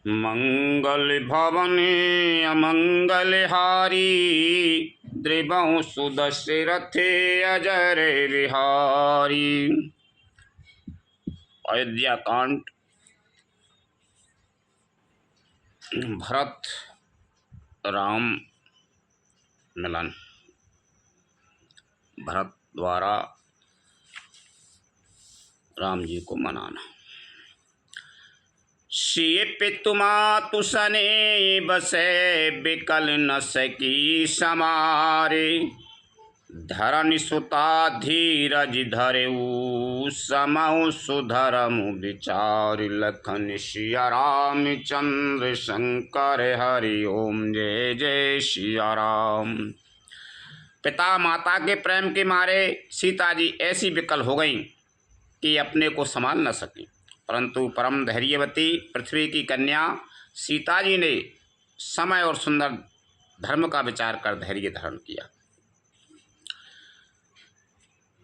मंगल भवने अमंगल हारी, द्रिवं सुदशरथे अजर विहारी। अयोध्या कांड। भरत राम मिलन। भरत द्वारा राम जी को मनाना। सिय पितु मातु सने बसे, बिकल न सकी समारे। धरनि सुता धीरज धरेऊ, समहु सुधरमु विचार। लखन सिया राम चंद्र शंकर हरि ओम। जय जय सिया राम। पिता माता के प्रेम के मारे सीता जी ऐसी विकल हो गईं कि अपने को संभाल न सकी, परंतु परम धैर्यवती पृथ्वी की कन्या सीता जी ने समय और सुंदर धर्म का विचार कर धैर्य धारण किया।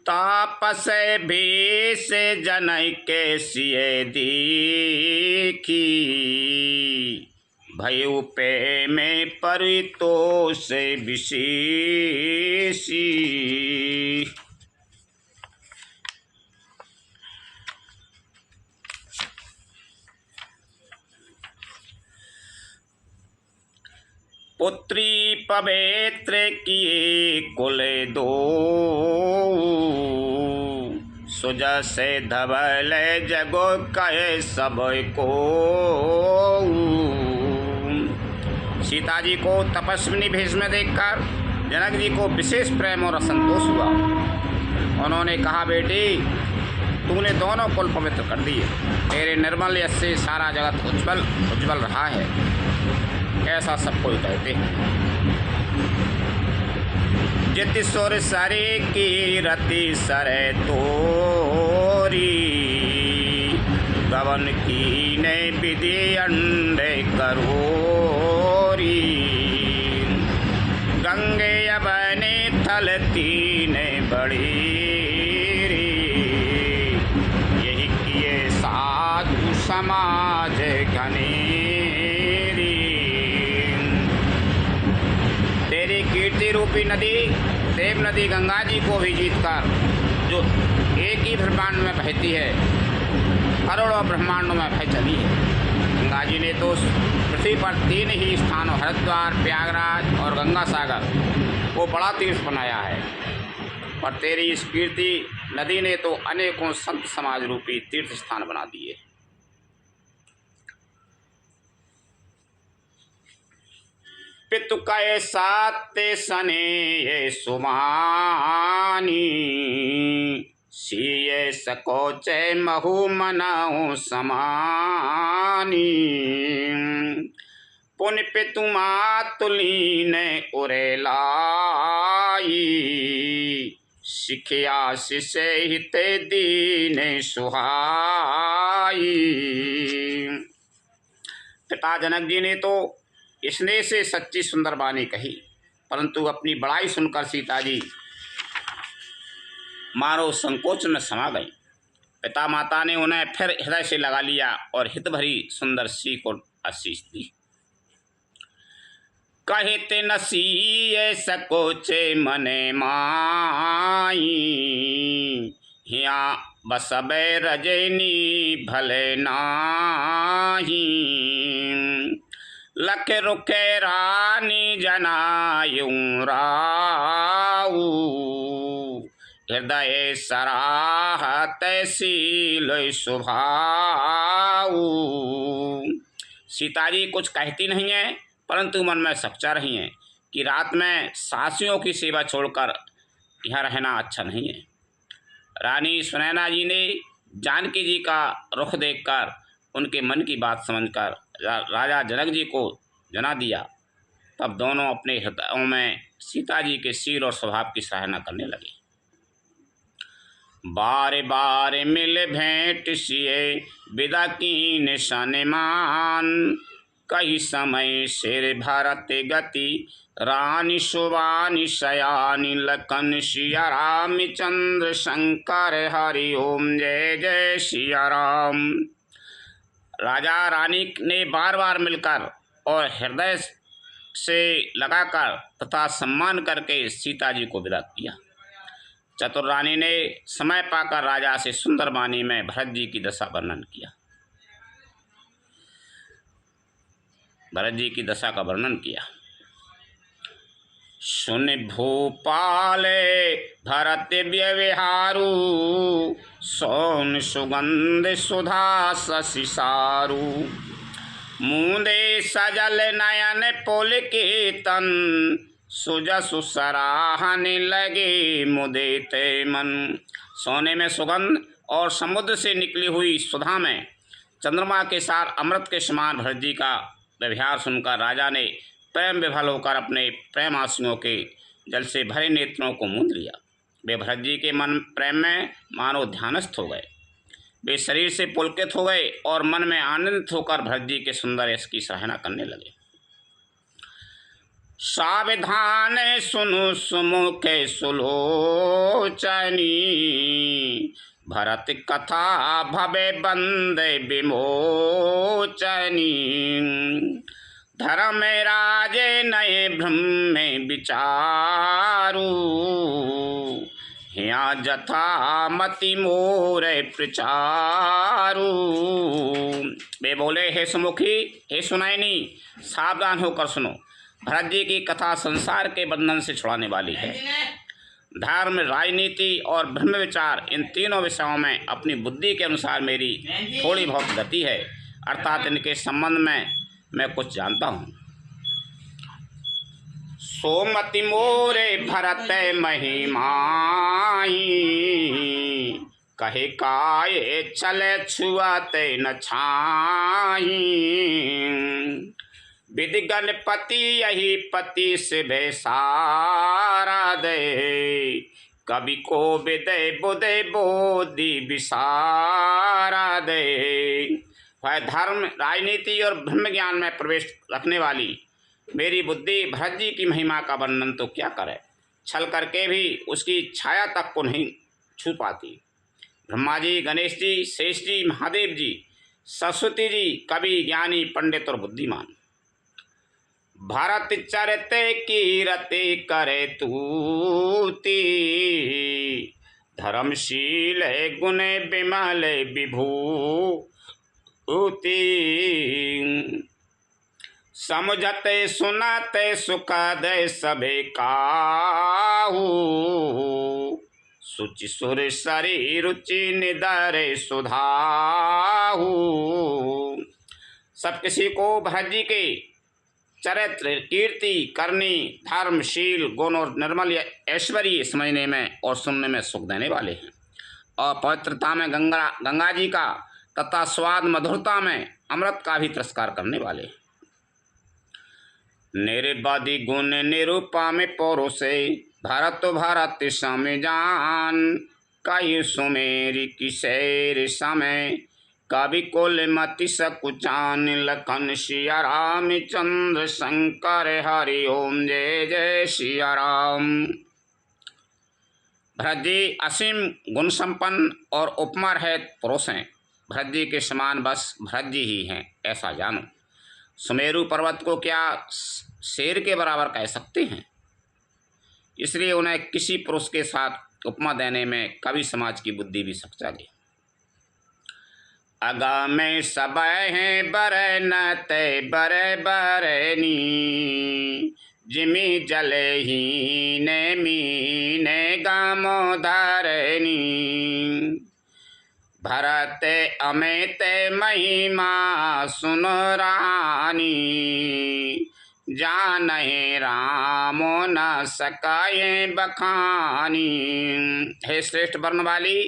तापस भेष जनय के सिय देखी, भयउ पे में परितोष विशेषी। पुत्री पवित्र किए कुल दो, सुजस धवल जगो कहे सब को। सीता जी को तपस्विनी भेष में देखकर जनक जी को विशेष प्रेम और असंतोष हुआ। उन्होंने कहा, बेटी तूने दोनों कुल पवित्र कर दिए, तेरे निर्मल यश से सारा जगत उज्जवल उज्जवल रहा है, ऐसा सब कोई कहते हैं। जित सुर सरे की रति सरे तोरी, गवन की ने विधि अंडे करोरी। गंगे यवने थल तीन बड़ी, यही किए साधु समाज घने। तेरी कीर्ति रूपी नदी देव नदी गंगा जी को भी जीतकर, जो एक ही ब्रह्मांड में बहती है, करोड़ों ब्रह्मांडों में बह चली है। गंगा जी ने तो पृथ्वी पर 3 ही स्थानों हरिद्वार, प्रयागराज और गंगा सागर को बड़ा तीर्थ बनाया है, पर तेरी इस कीर्ति नदी ने तो अनेकों संत समाज रूपी तीर्थ स्थान बना दिए। पितु कहे साते सने सुमानी, सिय सकोच महु मनाओ समानी। पुन पितु मातुलीन उरेलाई, सिखिया शिष्य हित दीन सुहाई। पिता जनक जी ने तो स्नेह से सच्ची सुंदर वाणी कही, परंतु अपनी बड़ाई सुनकर सीता जी मानो संकोच में समा गई। पिता माता ने उन्हें फिर हृदय से लगा लिया और हित भरी सुंदर सीख और आशीष दी। कहते नसीए सकोचे मने माई, हिया बसबे रजनी भले नाही। लख रुखे रानी जनायूं राऊ, हृदय सराहत शील स्वभाऊ। सीता जी कुछ कहती नहीं है, परंतु मन में सच्चा रही हैं कि रात में सासियों की सेवा छोड़कर यहाँ रहना अच्छा नहीं है। रानी सुनैना जी ने जानकी जी का रुख देखकर उनके मन की बात समझकर राजा जनक जी को जना दिया। तब दोनों अपने हृदयों में सीता जी के शील और स्वभाव की सराहना करने लगे। बार बार मिल भेंट सिए विदा कीन सनमान, कई समय सिर भरत गति रानी सुबानी शयानी। लखन सिया राम चंद्र शंकर हरि ओम। जय जय सिया राम। राजा रानी ने बार बार मिलकर और हृदय से लगाकर तथा सम्मान करके सीता जी को विदा किया। चतुर रानी ने समय पाकर राजा से सुंदर वाणी में भरत जी की दशा वर्णन किया। भरत जी की दशा का वर्णन किया। सुन भूपाले भरत व्यवहारू, सोन सुगंध सुधा शशि सारू। मुंदे सजल नयन पुलकितन, सुजसु सराहने लगे मुदिते मन। सोने में सुगंध और समुद्र से निकली हुई सुधा में चंद्रमा के साथ अमृत के समान भरत जी का व्यवहार सुनकर राजा ने प्रेम विभल होकर अपने प्रेम आंसुओं के जल से भरे नेत्रों को मूंद लिया। वे भरत जी के मन प्रेम में मानो ध्यानस्थ हो गए। वे शरीर से पुलकित हो गए और मन में आनंदित होकर भरत जी के सुंदर यश की सराहना करने लगे। सावधान सुनु सुमुख सुलोचनी, भरत कथा भवे बंदे विमोचनी। धर्म राजे नए ब्रह्म विचारू, हिया जथा मति मोर प्रचारू। वे बोले, हे सुमुखी, हे सुनैनी, सावधान होकर सुनो। भरत जी की कथा संसार के बंधन से छुड़ाने वाली है। धर्म, राजनीति और ब्रह्म विचार, इन तीनों विषयों में अपनी बुद्धि के अनुसार मेरी थोड़ी बहुत गति है, अर्थात इनके संबंध में मैं कुछ जानता हूँ। सोमति मोरे भरत महिमाई, कहे काये चले छुआते न छाई। विधि गणपति यही पति से बेसारा दे, कवि को विदय बुदय बोधि विसारा दे। वह धर्म, राजनीति और ब्रह्म ज्ञान में प्रवेश रखने वाली मेरी बुद्धि भरत जी की महिमा का वर्णन तो क्या करे, छल करके भी उसकी छाया तक को नहीं छू पाती। ब्रह्मा जी, गणेश जी, शेष जी, महादेव जी, सरस्वती जी, कवि, ज्ञानी, पंडित और बुद्धिमान। भरत चरते कीरते करे तूती, धर्मशील गुण विमल विभूति। समझते सुनते सुखद सभे काहू, सुचि सुर शरीर रुचि निदर सुधाहू। सब किसी को भरत जी के चरित्र, कीर्ति, करनी, धर्मशील गुण और निर्मल ऐश्वर्य समझने में और सुनने में सुख देने वाले हैं, और पवित्रता में गंगा जी का तथा स्वाद मधुरता में अमृत का भी तिरस्कार करने वाले हैं। निर्बाधी गुण निरूपा में पौरुषे, भरत भरत सम जान। कई सुमेरी किशोर समय, कवि कुल मति सकुचान। लखन सिया राम चंद्र शंकर हरि ओम, जय जय सिया राम। भरत जी असीम गुण संपन्न और उपमा रहित पुरुष हैं। भरत जी के समान बस भरत जी ही हैं, ऐसा जानो। सुमेरु पर्वत को क्या शेर के बराबर कह सकते हैं, इसलिए उन्हें किसी पुरुष के साथ उपमा देने में कवि समाज की बुद्धि भी सच्चा दी। अगा में सब हैं बरे न ते बरे बरनी, जिमी जले ही ने मीने गामोधरनी। भरत अमित महिमा सुन रानी, जानहि रामो न सकाये बखानी। हे श्रेष्ठ वर्ण वाली,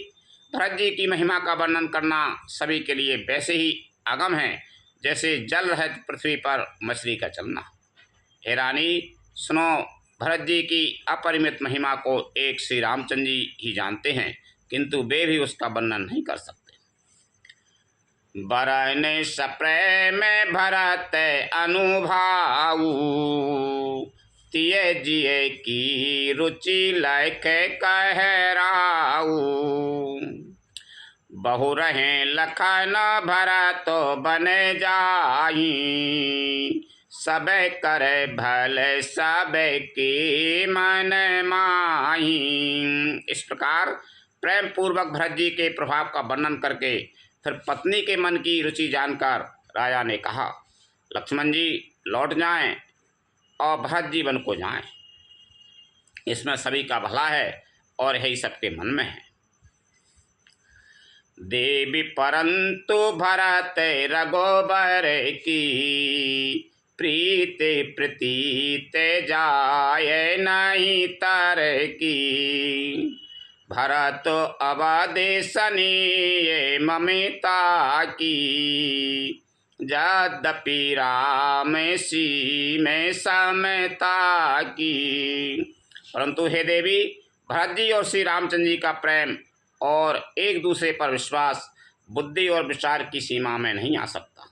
भरत जी की महिमा का वर्णन करना सभी के लिए वैसे ही अगम है जैसे जल रहित पृथ्वी पर मछली का चलना। हे रानी, सुनो, भरत जी की अपरिमित महिमा को एक श्री रामचंद्र जी ही जानते हैं, किंतु वे भी उसका वर्णन नहीं कर सकते। बरने सप्रेम भरत अनुभाऊ, तिये जिये की रुचि लैके कहराऊ। बहु रहें लखन भरत बन जाई, सब करे भले सब की मन माही। इस प्रकार प्रेम पूर्वक भरत जी के प्रभाव का वर्णन करके फिर पत्नी के मन की रुचि जानकर राजा ने कहा, लक्ष्मण जी लौट जाएं और भरत जी वन को जाएं, इसमें सभी का भला है और यही सबके मन में है। देवी परंतु भरत रघुबर की, प्रीत प्रतीत जाय नहीं तर की। भरत अवदेशनी ममिता की, यद्यपि राम सी में समता की। परंतु हे देवी, भरत जी और श्री रामचंद्र जी का प्रेम और एक दूसरे पर विश्वास बुद्धि और विचार की सीमा में नहीं आ सकता।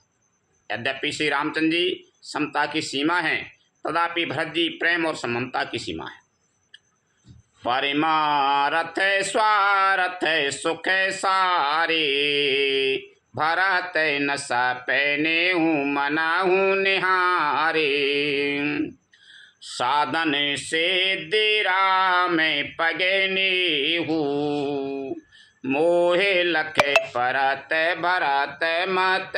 यद्यपि श्री रामचंद्र जी समता की सीमा है, तथापि भरत जी प्रेम और समता की सीमा है। परिमारथ स्वार्थ सुख सारे, भरत न सपने हूँ मना हूँ निहारे। साधन से दिरा में पगने हूँ, मोहे लखे परत भरत मत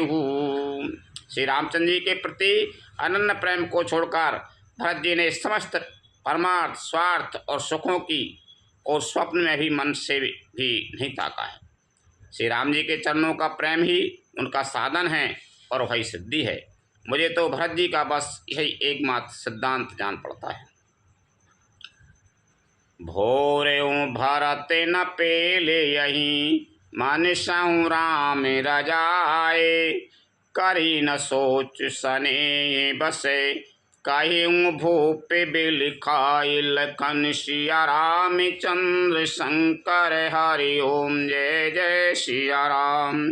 हूँ। श्री रामचंद्र जी के प्रति अनन्य प्रेम को छोड़कर भरत जी ने समस्त परमार्थ स्वार्थ और सुखों की और स्वप्न में भी मन से भी नहीं ताका है। श्री राम जी के चरणों का प्रेम ही उनका साधन है और वही सिद्धि है। मुझे तो भरत जी का बस यही एकमात्र सिद्धांत जान पड़ता है। भोरे भरत न पेले यही, मानसहु राम रजाए। करी न सोच सने बसे, कहीं भूप बिलखाई। लखन सिया राम चंद्र शंकर हरि ओम, जय जय सिया राम।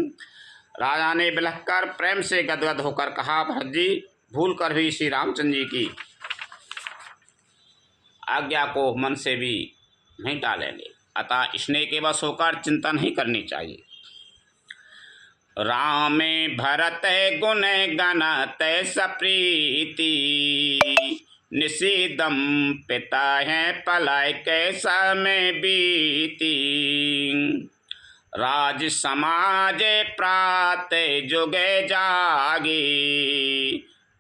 राजा ने बिलखकर प्रेम से गदगद होकर कहा, भरत जी भूल कर भी श्री रामचंद्र जी की आज्ञा को मन से भी नहीं टालेंगे, अतः स्नेह के वश होकर चिंता नहीं करनी चाहिए। राम भरत गुण गणत सप्रीति, निषिदम पिता है पलाय कैसा में बीती। राज समाज प्रात जुगे जागी,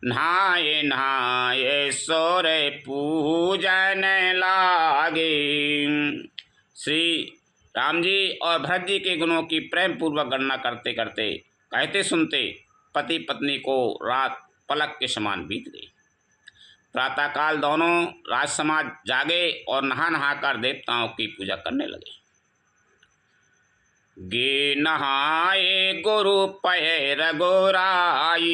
नहाए नहाए सोर पूजन लागे। श्री राम जी और भरत जी के गुणों की प्रेम पूर्वक गणना करते करते कहते सुनते पति पत्नी को रात पलक के समान बीत गई। प्रातःकाल दोनों राज समाज जागे और नहा नहाकर देवताओं की पूजा करने लगे। गे नहाए गुरु पय रघुराई,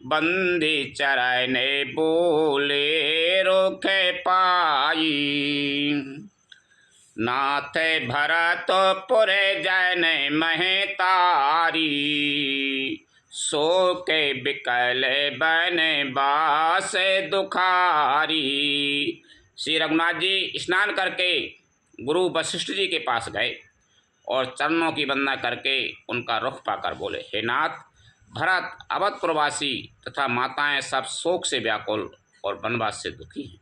बंदी चरने बोले रोके पाई। नाथ भरत पुरे जन महतारी, सो के बिकल बन बास दुखारी। श्री रघुनाथ जी स्नान करके गुरु वशिष्ठ जी के पास गए और चरणों की वंदना करके उनका रुख पाकर बोले, हे नाथ, भरत अवध प्रवासी तथा माताएं सब शोक से व्याकुल और वनवास से दुखी हैं।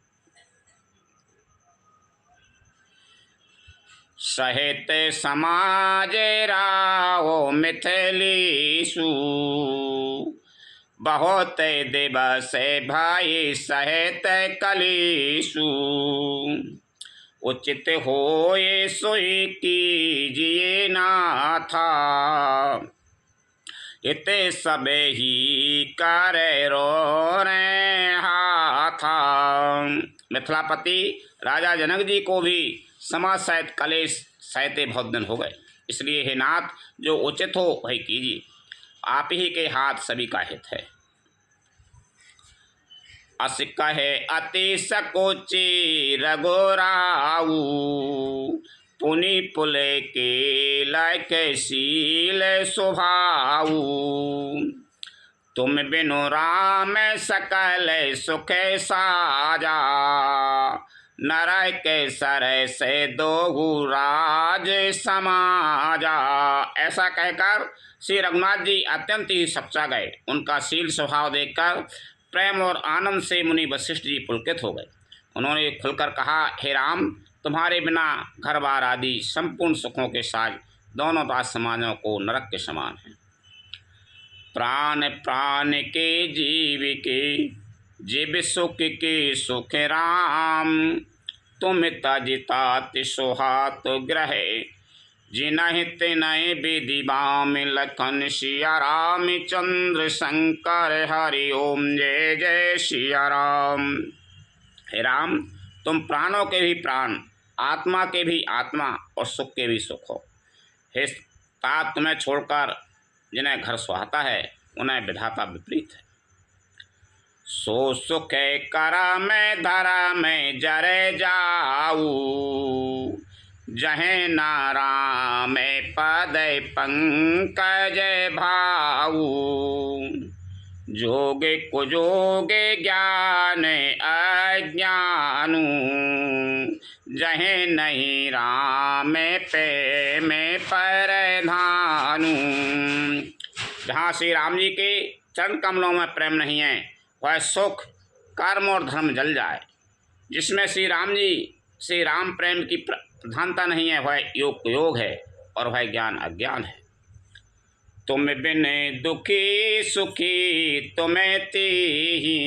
सहित समाज राओ मिथिलीसु, बहुत दिवस भाई सहित कलीसु। उचित होए सोई कीजिए नाथा, इते सबे ही करे रो रे हाथा। मिथिलापति राजा जनक जी को भी समाज सहित कलेश सहते बहुत दिन हो गए, इसलिए हे नाथ जो उचित हो वही कीजिए, आप ही के हाथ सभी का हित है। अस कहे अति सकोची रघुराऊ, पुनि पुले के लायक शील स्वभाऊ। तुम बिनु राम सकल सुख साजा, नर के सर से दोहु राज समाजा। ऐसा कहकर श्री रघुनाथ जी अत्यंत ही सच्चा गए। उनका शील स्वभाव देखकर प्रेम और आनंद से मुनि वशिष्ठ जी पुलकित हो गए। उन्होंने खुलकर कहा, हे राम, तुम्हारे बिना घर बार आदि संपूर्ण सुखों के साथ दोनों दास समाजों को नरक के समान हैं। प्राण प्राण के जीव के जीव सुख के सुख राम, तुम तजितात सोहात ग्रह, जिनहि तिनहि विधि बाम लखन सिया राम चंद्र शंकर हरि ओम जय जय सिया राम। हे राम, तुम प्राणों के भी प्राण, आत्मा के भी आत्मा और सुख के भी सुख हो। हे तात, तुम्हें छोड़कर जिन्हें घर सुहाता है उन्हें विधाता विपरीत है। सो सुख करा में धरा में जरे जाऊ, जहे नारा में पद पंकज भाऊ, जोगे कुजोगे ज्ञान अज्ञानु, जहे नहीं राम पे में परधानु। जहाँ श्री राम जी के चरण कमलों में प्रेम नहीं है, वह सुख कर्म और धर्म जल जाए। जिसमें श्री राम प्रेम की प्रधानता नहीं है, वह योग योग है और वह ज्ञान अज्ञान है। तुम बिन दुखी सुखी तुम्हें तीही,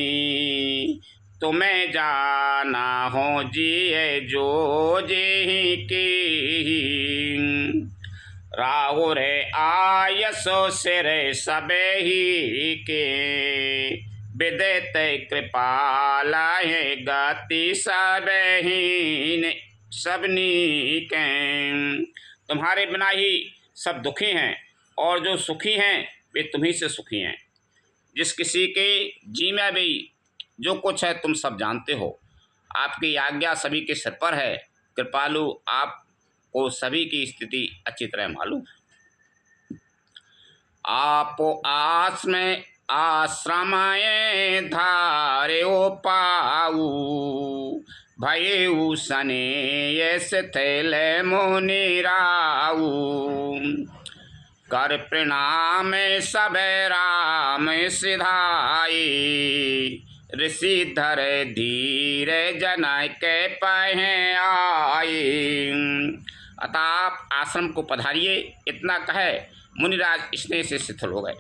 तुम्हें जाना हो जिए जो जी की, राहु रे आयसो सिरे सबे ही के, विदित कृपाला है गति सबहीन सबनी के। तुम्हारे बिना ही सब दुखी हैं और जो सुखी हैं वे तुम्ही से सुखी हैं। जिस किसी के जी में भी जो कुछ है तुम सब जानते हो। आपकी आज्ञा सभी के सिर पर है। कृपालु, आपको सभी की स्थिति अच्छी तरह मालूम है। आपो आस में आश्रमये धार्यो पाऊ, भयउ सने ये थैले मुनिराऊ, कर प्रणाम सब राम सिधाई, ऋषि धर धीर जन के पहे आई। अतः आप आश्रम को पधारिए। इतना कहे मुनिराज स्नेह से शिथिल हो गए।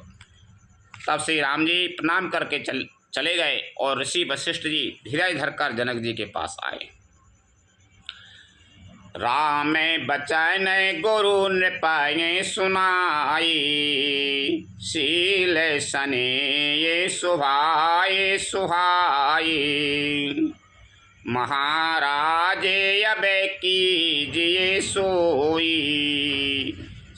तब श्री राम जी प्रणाम करके चले गए और ऋषि वशिष्ठ जी धीरज धरकर जनक जी के पास आए। राम बचन गुरु नृपाए सुनाई, शील सने ये सुभाए सुहाई, महाराज अब कीजिए सोई,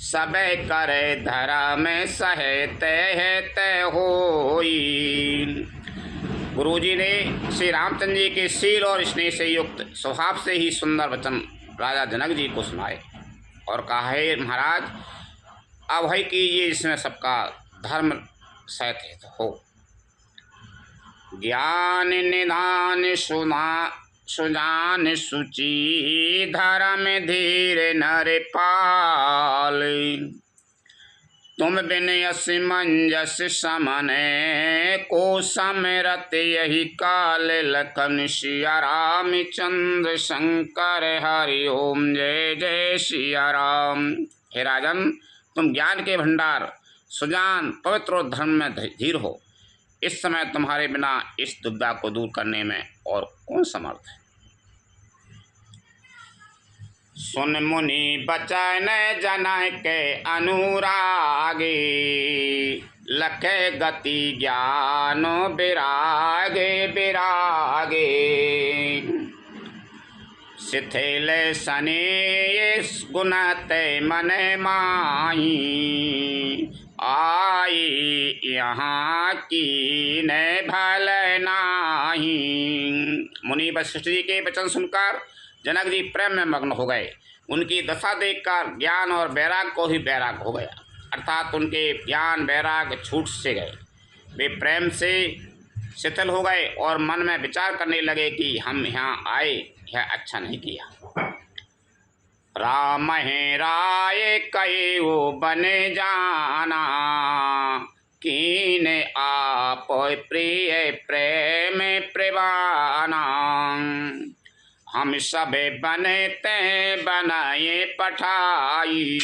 सब कर धर्म सहते है होई। गुरुजी ने श्री रामचंद्र जी के शील और स्नेह से युक्त स्वभाव से ही सुंदर वचन राजा जनक जी को सुनाए और कहा, हे महाराज, अभय कीजिए जिसमें सबका धर्म सहत हो। ज्ञान निधान सुजान सुचि, धर्म धीर नर पाल, तुम बिन यस मंजस समने को समरत यही काल, लखन सिया राम चंद्र शंकर हरि ओम जय जय सिया राम। हे राजन, तुम ज्ञान के भंडार, सुजान, पवित्र और धर्म में धीर हो। इस समय तुम्हारे बिना इस दुविधा को दूर करने में और कौन समर्थ है। सुन मुनि बचन जन के अनुरागे, लखे गति ज्ञान विरागे विरागे, शिथिल सने गुणते मन माही, आई यहाँ की ने भल नाही। मुनि वशिष्ठ जी के वचन सुनकर जनक जी प्रेम में मग्न हो गए। उनकी दशा देखकर ज्ञान और वैराग को ही वैराग हो गया, अर्थात उनके ज्ञान वैराग छूट से गए। वे प्रेम से शिथिल हो गए और मन में विचार करने लगे कि हम यहाँ आए यह अच्छा नहीं किया। राम है राय कयो बन जाना, कीन आप प्रिय प्रेम प्रवाना। हम सब बनते बनाए पठाई,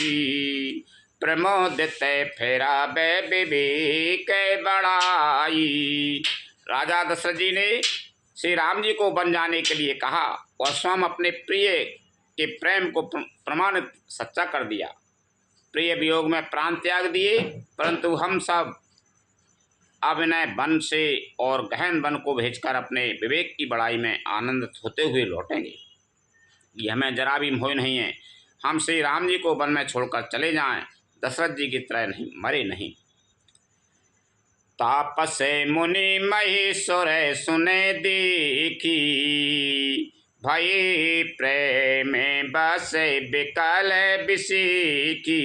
प्रमोदित फेरा विवेक बड़ाई। राजा दशरथ जी ने श्री राम जी को बन जाने के लिए कहा और स्वयं अपने प्रिय के प्रेम को प्रमाणित सच्चा कर दिया। प्रिय वियोग में प्राण त्याग दिए, परंतु हम सब अभिनय वन से और गहन वन को भेजकर अपने विवेक की बड़ाई में आनंदित होते हुए लौटेंगे। ये हमें जरा भी मोह नहीं है। हम श्री राम जी को वन में छोड़कर चले जाएं, दशरथ जी की तरह नहीं, मरे नहीं। तापस मुनि महेश्वर सुने देखी, भई प्रेम बस बिकल बिसीकी।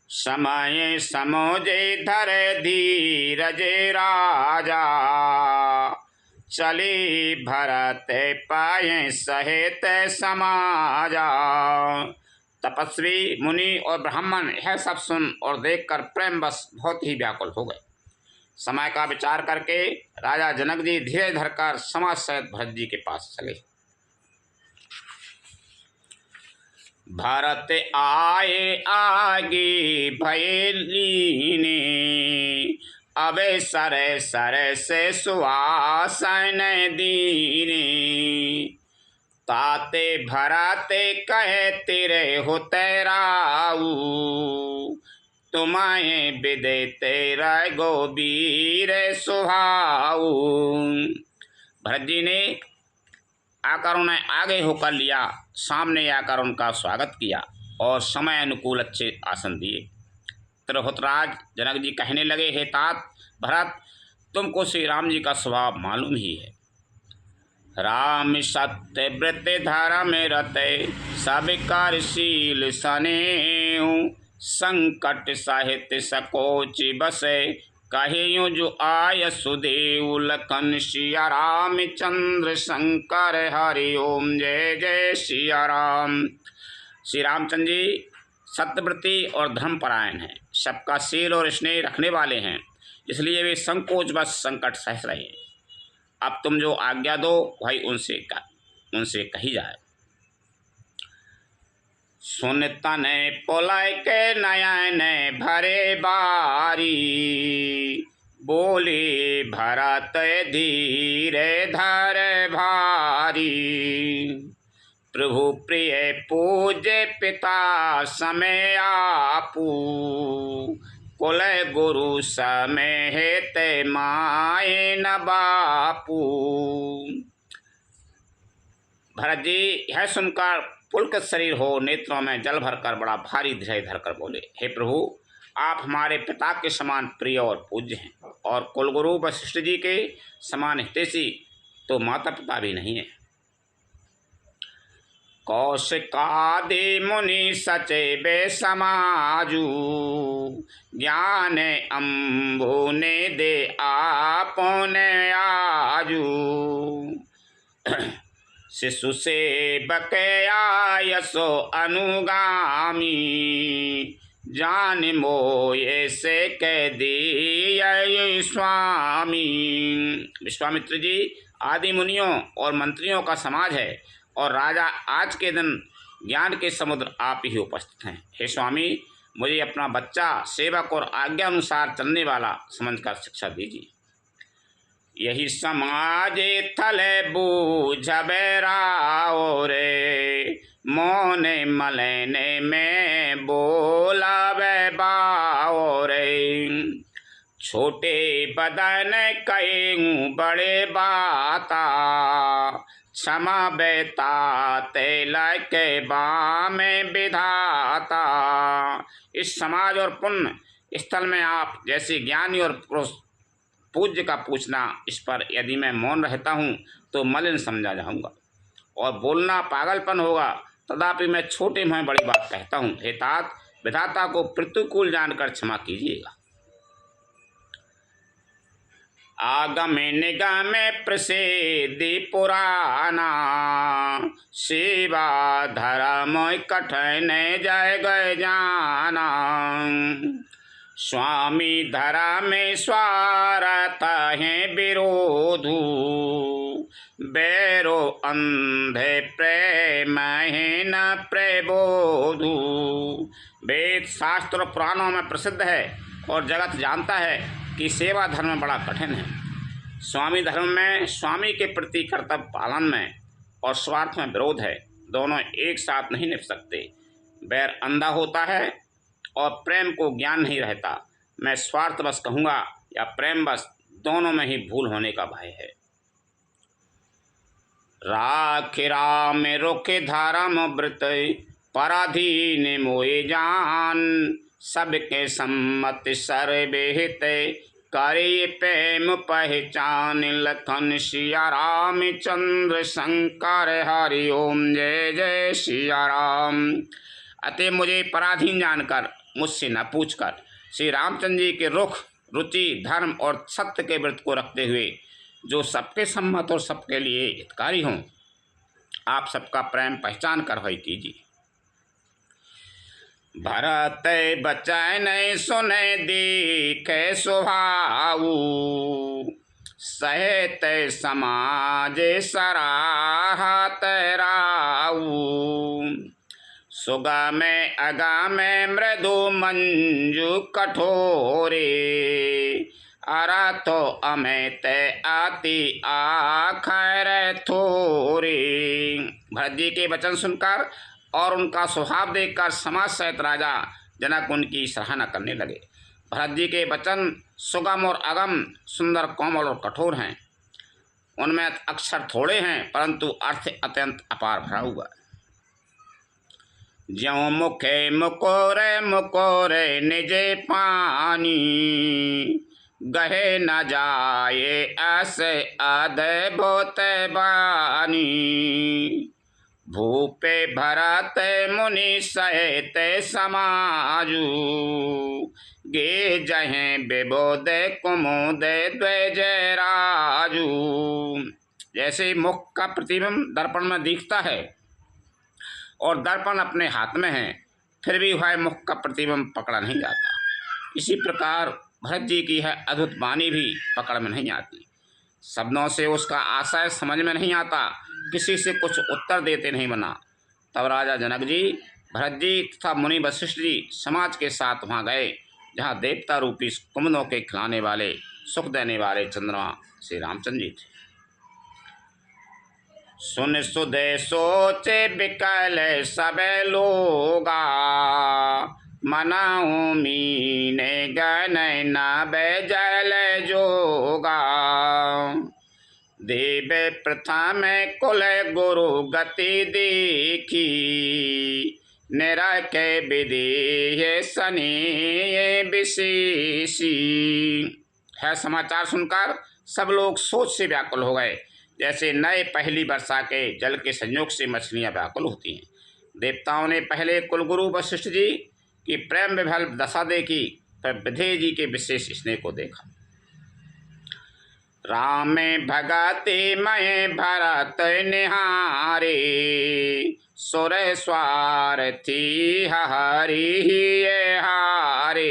समय समोजे धर धीरज राजा, चली भरत पाए सहित समाजा। तपस्वी मुनि और ब्राह्मण यह सब सुन और देखकर प्रेम बस बहुत ही व्याकुल हो गए। समय का विचार करके राजा जनक जी धीरे धरकर समाज सहित भरत जी के पास चले। भरत आए आगे भय लीने, अबे सर सर से सुवासन दीने। ताते भरते कहे तेरे हो तेराऊ, तुम्हें विदे तेरा गोबीर सुहाऊ। भरत जी ने आकर उन्हें आगे होकर लिया, सामने आकर उनका स्वागत किया और समय अनुकूल अच्छे आसन दिए। त्रिहुतराज जनक जी कहने लगे, हे तात भरत, तुमको श्री राम जी का स्वभाव मालूम ही है। राम सत्य व्रत धर्म रते, सब कार्यशील सनेऊ। संकट साहित्य सकोच बसे, कहियो जो आय सुदेव। लखन सिया रामचंद्र शंकर हरि ओम जय जय सिया राम। श्री रामचंद्र जी सत्यव्रती और धर्मपरायण हैं, सबका शील और स्नेह रखने वाले हैं, इसलिए वे संकोच बस संकट सह रहे हैं। अब तुम जो आज्ञा दो भाई उनसे कही जाए। सुनता ने पोलय के नयन भरे बारी, बोले भरत धीरे धर भारी। प्रभु प्रिय पूज्य पिता समय आपू, कुल गुरु समेत माए न बापू। भरत जी यह सुनकर पुलकित शरीर हो नेत्रों में जल भरकर बड़ा भारी धैर्य धरकर बोले, हे प्रभु, आप हमारे पिता के समान प्रिय और पूज्य हैं, और कुलगुरु वशिष्ठ जी के समान हितैषी तो माता पिता भी नहीं है। कौशिकादि मुनि सचे बे समाजू, ज्ञान अम्भु ने दे आपने आजू। शिशु से बकयायसो अनुगामी, जान मोये से कह दिए स्वामी। विश्वामित्र जी आदि मुनियों और मंत्रियों का समाज है, और राजा आज के दिन ज्ञान के समुद्र आप ही उपस्थित हैं। हे स्वामी, मुझे अपना बच्चा सेवक और आज्ञा अनुसार चलने वाला समझकर शिक्षा दीजिए। यही समाज थल बूझबे राओ रे, मोने मलने में बोलावे बाओ रे। छोटे बदन कई बड़े बाता, क्षमा बेता तेल के बामे विधाता। इस समाज और पुण्य स्थल में आप जैसे ज्ञानी और पूज्य का पूछना, इस पर यदि मैं मौन रहता हूँ तो मलिन समझा जाऊँगा और बोलना पागलपन होगा। तथापि मैं छोटे में बड़ी बात कहता हूँ। हे तात, विधाता को प्रतिकूल जानकर क्षमा कीजिएगा। आगम निगम प्रसिद्धि पुराना, सेवा धर्म कठिन जय गए जाना। स्वामी धर्म स्वार्थ है विरोधु, बैरो अंधे प्रेम है न प्रबोधु। वेद शास्त्र और पुराणों में प्रसिद्ध है और जगत जानता है कि सेवा धर्म बड़ा कठिन है। स्वामी धर्म में स्वामी के प्रति कर्तव्य पालन में और स्वार्थ में विरोध है, दोनों एक साथ नहीं निभ सकते। बैर अंधा होता है और प्रेम को ज्ञान नहीं रहता। मैं स्वार्थ बस कहूँगा या प्रेम बस, दोनों में ही भूल होने का भय है। राख राम रुख धर्म व्रत, पराधीन मोए जान। सबके सम्मत सर्वे हित, करे प्रेम पहचान। लखन सिया राम चंद्र शंकर, हरि ओम जय जय सिया राम। अतः मुझे पराधीन जानकर, मुझसे न पूछकर, श्री रामचंद्र जी के रुख, रुचि, धर्म और सत्य के व्रत को रखते हुए जो सबके सम्मत और सबके लिए हितकारी हों, आप सबका प्रेम पहचान कर होय कीजिए। भरत बचन सुने देखे स्वभाव, सहित समाज सराहत राऊ। सुगम अगम मृदु मंजु कठोरे, अरथो अमित अति आखर थोरे। भरत जी के वचन सुनकर और उनका स्वभाव देखकर समाज सहित राजा जनक उनकी सराहना करने लगे। भरत जी के वचन सुगम और अगम, सुंदर, कोमल और कठोर हैं। उनमें अक्षर थोड़े हैं परंतु अर्थ अत्यंत अपार भरा हुआ है। ज्यों मुखे मुकोरे मुकोरे निजे पानी, गहे न जाए ऐसे अद्भुत बानी। भूपे भरत मुनि सहित समाजू, गे जहें विबोध कुमुद द्विज राजू। जैसे मुख का प्रतिबिंब दर्पण में दिखता है और दर्पण अपने हाथ में है, फिर भी वह मुख का प्रतिबिंब पकड़ा नहीं जाता, इसी प्रकार भरत जी की है अद्भुत वाणी भी पकड़ में नहीं आती। शब्दों से उसका आशय समझ में नहीं आता, किसी से कुछ उत्तर देते नहीं बना। तब राजा जनक जी, भरत जी तथा मुनि वशिष्ठ जी समाज के साथ वहाँ गए जहाँ देवता रूपी कुमुदों के खिलाने वाले, सुख देने वाले चंद्रमा श्री रामचंद्र जी थे। सुन सुधे सोचे बिकल सब लोगा, मनाऊ मीने गन न बेजल जोगा। देव प्रथम कुल गुरु गति देखी, निरख विधि सनी विशेषी। है समाचार सुनकर सब लोग सोच से व्याकुल हो गए, जैसे नए पहली वर्षा के जल के संयोग से मछलियां व्याकुल होती हैं। देवताओं ने पहले कुलगुरु वशिष्ठ जी की प्रेम विभल दशा देखी, फिर विधेय जी के विशेष स्नेह को देखा। राम भगति मय भरत निहारे, सुर स्वार्थी हरि हारे।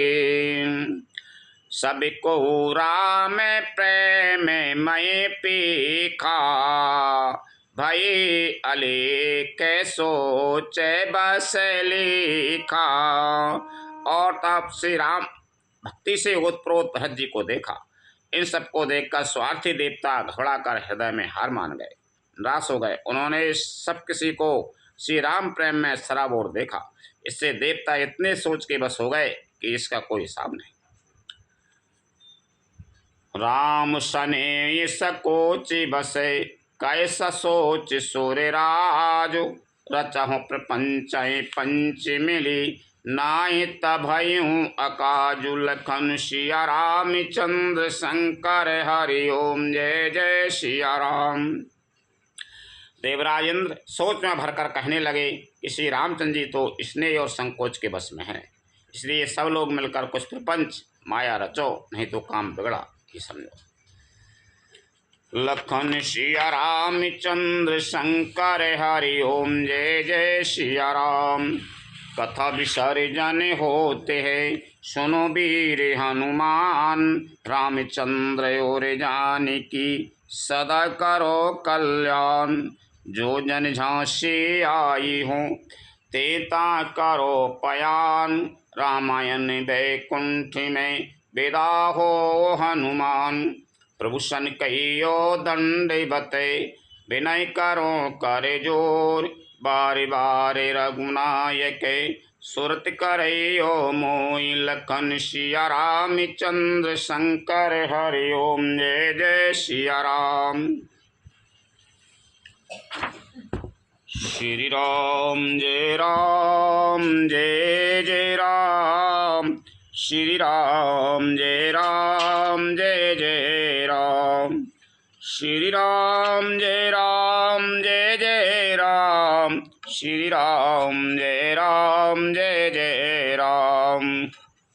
सबको राम प्रेम मय पेखा, भय अलेख सोच बस लेखा। और तब श्री राम भक्ति से ओतप्रोत भरत जी को देखा। इन सबको देखकर स्वार्थी देवता घबराकर हृदय में हार मान गए, निराश हो गए। उन्होंने सब किसी को श्री राम प्रेम में सराबोर देखा। इससे देवता इतने सोच के बस हो गए कि इसका कोई हिसाब नहीं। राम सने सकोच बसे, कैसा सोच सूर्य राज। रचहु प्रपंच पंच मिली, नाय तभयूं अकाजु। लखन सिया राम चंद्र शंकर, हरि ओम जय जय सिया राम। देवराज इंद्र सोच में भरकर कहने लगे कि श्री रामचंद्र जी तो स्नेह और संकोच के बस में हैं, इसलिए सब लोग मिलकर कुछ प्रपंच माया रचो, नहीं तो काम बिगड़ा ही समझो। लखन सिया रामचंद्र शंकर हरि ओम जय जय सिया राम। कथा विसर्जन होते हैं सुनो वीर हनुमान, रामचंद्र और जानकी सदा करो कल्याण। जो जन झांसी आई हूँ तेता करो पयान, रामायण वैकुंठ में विदा हो हनुमान। प्रभु सन कहियो दंडवते विनय करो कर जोर, बार बार रघुनायक सुरत करयो मोई। लखन सिया रामचंद्र शंकर हरि ओम जय जय सिया राम। श्री राम जय जय राम, श्री राम जय जय राम, श्री राम जय जय राम, श्री राम जय जय राम।